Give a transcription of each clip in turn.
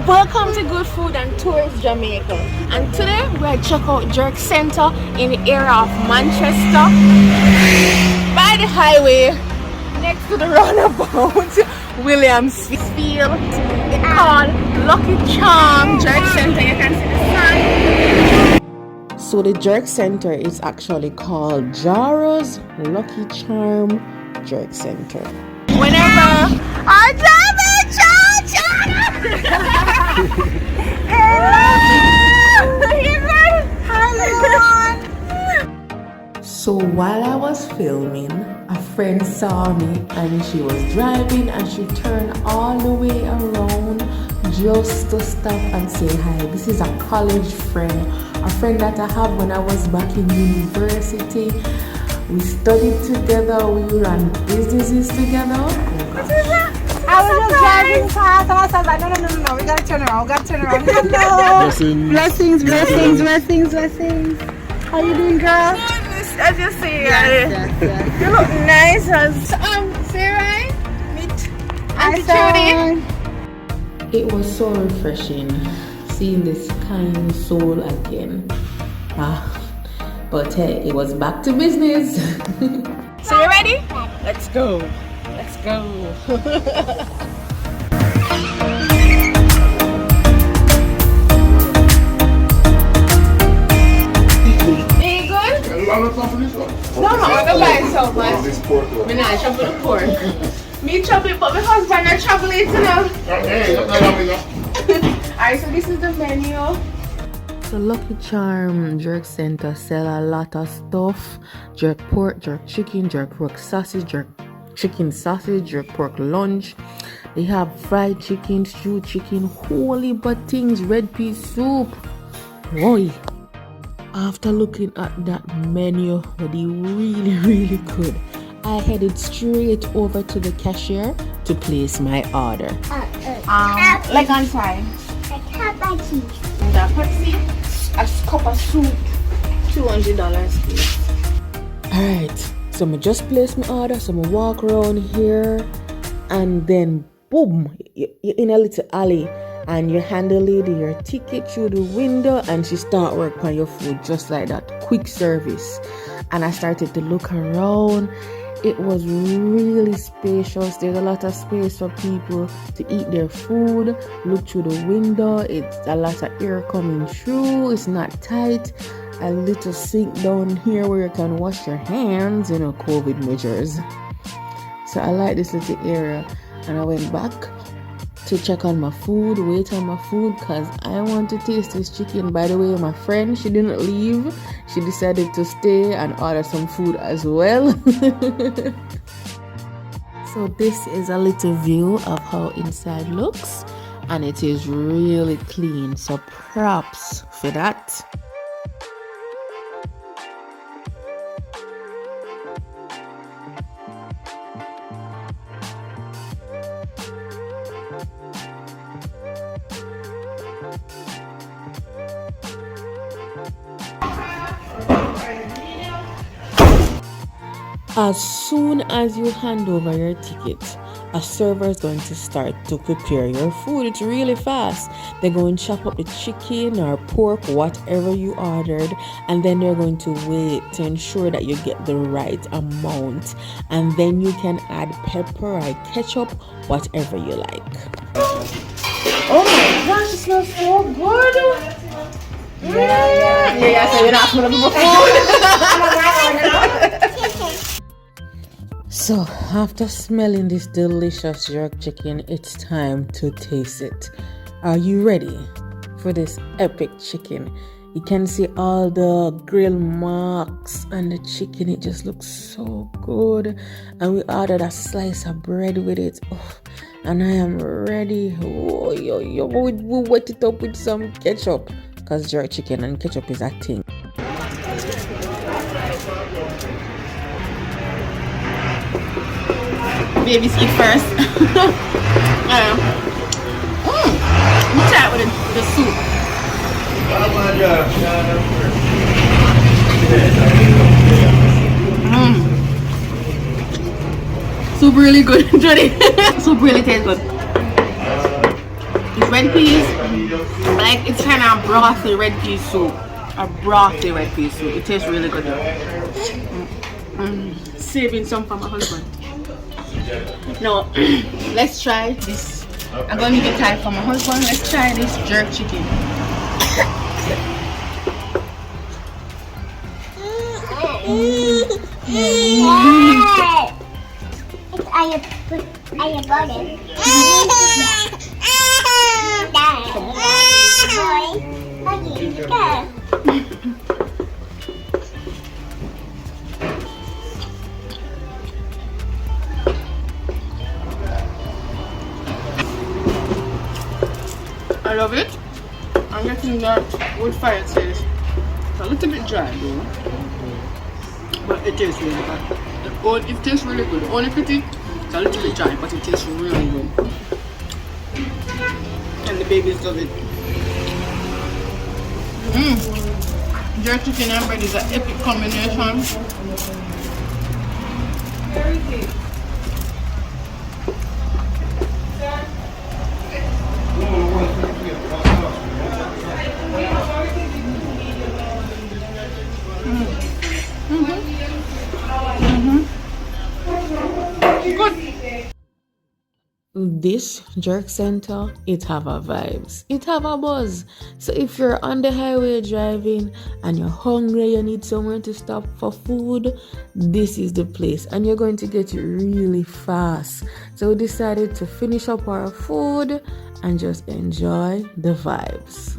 Welcome to Good Food and Tours Jamaica, and today we're at Checkout Jerk Center in the area of Manchester by the highway next to the roundabout Williamsfield. It's called Lucky Charm Jerk Center. You can see the sign. So the Jerk Center is actually called Jara's Lucky Charm Jerk Center. Whenever I drive it, So while I was filming, a friend saw me and she was driving and she turned all the way around just to stop and say hi. This is a college friend, a friend that I have when I was back in university. We studied together, we ran businesses together. I was just driving past and I was like, no, we gotta turn around, Hello. Blessings. How you doing, girl? As you see, Yes. you look nice as Sarah. Meet Auntie Judy. It was so refreshing seeing this kind soul again. But hey, it was back to business. So you ready? Let's go. No, I'm gonna buy so much. This pork. Me not chop the pork. Me chop it, but my husband not chop it, you know. Alright, so this is the menu. So Lucky Charm Jerk Center sell a lot of stuff. Jerk pork, jerk chicken, jerk pork sausage, jerk chicken sausage, jerk pork lunch. They have fried chicken, stewed chicken, holy but things, red pea soup. Boy. After looking at that menu, that is really good, I headed straight over to the cashier to place my order. Leg on fry. And a Pepsi, a cup of soup, $200 please. Alright, so I just placed my order, so I walk around here, and then boom, you're in a little alley. And you hand the lady your ticket through the window and she start work on your food just like that. Quick service. And I started to look around. It was really spacious. There's a lot of space for people to eat their food. Look through the window. It's a lot of air coming through. It's not tight. A little sink down here where you can wash your hands, COVID measures. So I like this little area. And I went back to check on my food, wait on my food, because I want to taste this chicken. By the way, my friend, she didn't leave. She decided to stay and order some food as well. So this is a little view of how inside looks, and it is really clean. So props for that. As soon as you hand over your ticket, a server is going to start to prepare your food. It's really fast. They're going to chop up the chicken or pork, whatever you ordered, and then they're going to wait to ensure that you get the right amount. And then you can add pepper or ketchup, whatever you like. Oh my gosh, it smells so good! Yeah, so you're not going to be food. So after smelling this delicious jerk chicken, it's time to taste it. Are you ready for this epic chicken? You can see all the grill marks on the chicken. It just looks so good. And we ordered a slice of bread with it. Oh, and I am ready. Oh, we'll wet it up with some ketchup, because jerk chicken and ketchup is a thing. Babies eat first. Try it with the soup. Soup really good, Jody. Soup really tastes good. It's red peas, like it's kind of brothy red pea soup. A brothy red pea soup. It tastes really good though. Saving some for my husband. Now, let's try this. I'm going to get time for my husband. Let's try this jerk chicken. I love it. I'm getting that wood fire taste. It's a little bit dry though, but it tastes really good. It tastes really good. The only pity, it's a little bit dry, but it tastes really good. And the babies love it. Jerk chicken and bread is an epic combination. Very good. This jerk center, it have a vibes, it have a buzz. So if you're on the highway driving and you're hungry, you need somewhere to stop for food, this is the place, and you're going to get it really fast. So we decided to finish up our food and just enjoy the vibes.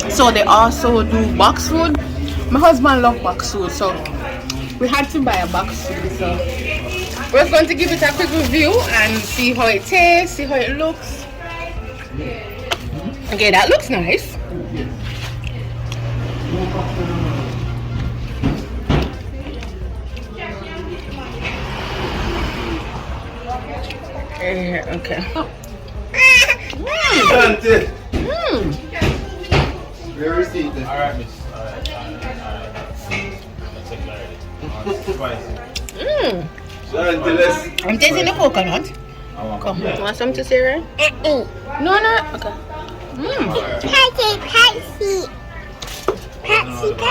So they also do box food. My husband loves box food, so we had to buy a box food. So we're going to give it a quick review and see how it tastes, see how it looks. Okay, that looks nice. Okay. Very sweet. Alright, miss. Alright. I'm tasting the coconut. Come, you want some to say, right? No. Okay. Patsy.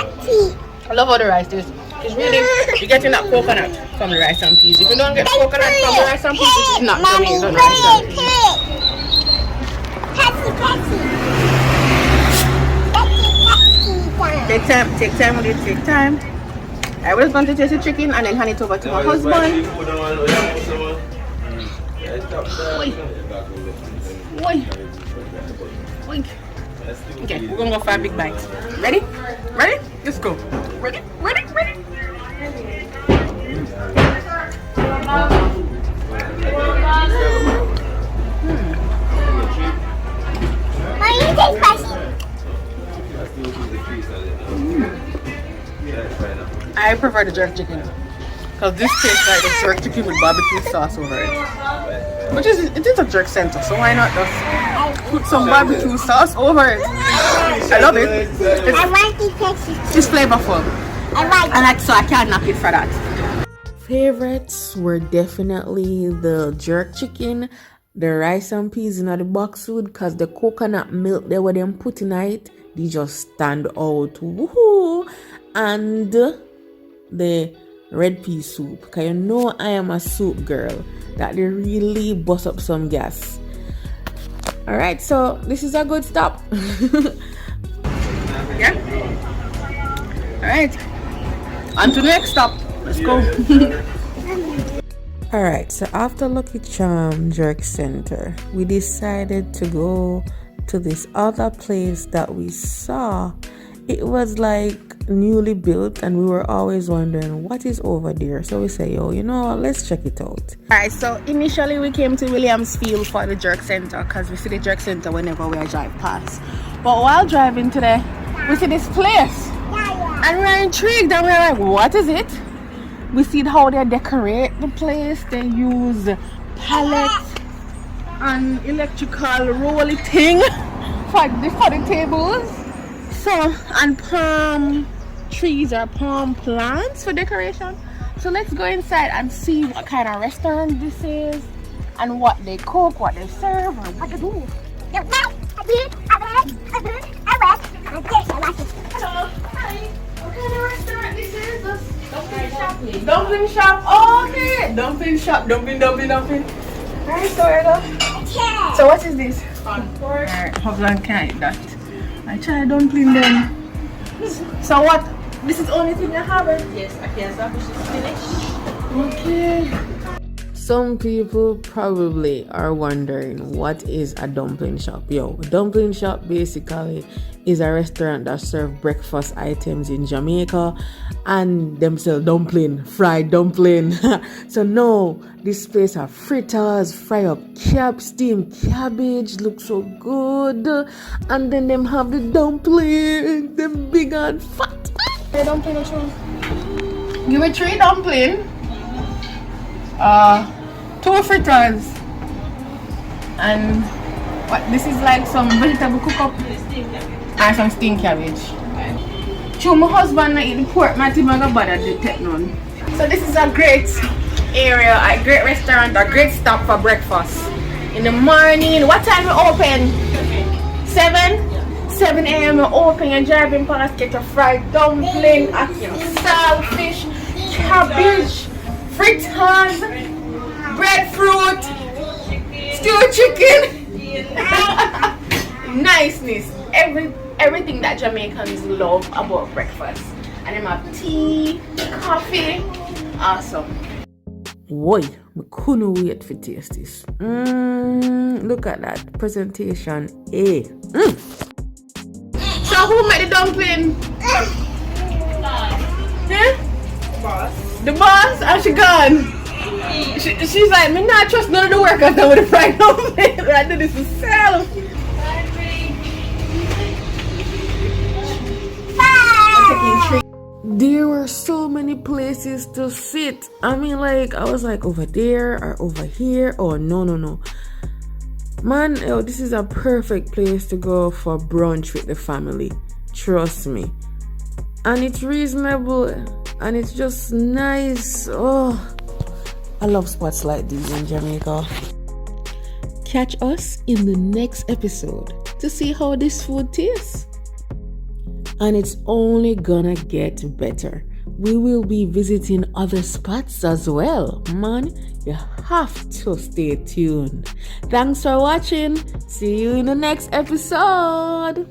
I love how the rice tastes. It's really, you're getting that coconut from the rice and peas. If you don't get coconut from the rice and peas, it's not Jamaican rice and peas. Patsy. Take time with it, take time. I was going to taste the chicken and then hand it over to my husband. Wait. Okay, we're gonna go for a big bite. Ready? Let's go. Ready? Why you take spicy? I prefer the jerk chicken because this tastes like the jerk chicken with barbecue sauce over it. It is a jerk center, so why not just put some barbecue sauce over it? I love it. I like the texture. It's flavorful. So I can't knock it for that. Favorites were definitely the jerk chicken, the rice and peas in the box food, because the coconut milk they were them put in it, they just stand out. Woohoo! And the red pea soup, because you know I am a soup girl, that they really bust up some gas. Alright, so this is a good stop. Yeah. Alright, on to the next stop. Let's go. Alright, so after Lucky Charm Jerk Center, we decided to go to this other place that we saw. It was like newly built and we were always wondering what is over there. So we say, let's check it out. Alright, so initially we came to Williamsfield for the jerk center because we see the jerk center whenever we drive past. But while driving today, we see this place and we're intrigued and we're like, what is it? We see how they decorate the place. They use pallets an electrical rolly thing for the tables. So, and palm trees or palm plants for decoration. So let's go inside and see what kind of restaurant this is and what they cook, what they serve, or what they do. Hello, hi. What kind of restaurant this is? Dumpling shop. Dumpling shop. Oh, okay. Dumpling shop. Dumpling. Alright, so what is this? Alright, husband can't eat that. I try dumpling then. So what? This is the only thing you have? Yes, I can establish it's finished. Okay. Some people probably are wondering what is a dumpling shop. Yo, a dumpling shop basically is a restaurant that serves breakfast items in Jamaica, and them sell dumpling, fried dumpling. So no, this place have fritters, fry up steamed cabbage, look so good, and then them have the dumpling, them big and fat. Hey, dumpling or show? Give me 3 dumpling. 2 fritters, and what this is like some vegetable cook up and some steamed cabbage. True, my husband not eat the pork, my team not bother to take none. So this is a great area, a great restaurant, a great stop for breakfast. In the morning, what time we open? 7 a.m. we open. You're driving past, get a fried dumpling, saltfish, cabbage, fritters, breadfruit, stewed chicken, niceness, everything that Jamaicans love about breakfast. And them have tea, coffee, awesome. Boy, I couldn't wait to taste this. Look at that presentation. So who made the dumpling? The boss? And she gone. She's like, me not trust none of the workers now with the fried dumpling. I do this myself. There were so many places to sit. I mean, like, I was like over there or over here. Oh, no. Man, this is a perfect place to go for brunch with the family. Trust me. And it's reasonable. And it's just nice. Oh, I love spots like these in Jamaica. Catch us in the next episode to see how this food tastes. And it's only gonna get better. We will be visiting other spots as well. Man, you have to stay tuned. Thanks for watching. See you in the next episode.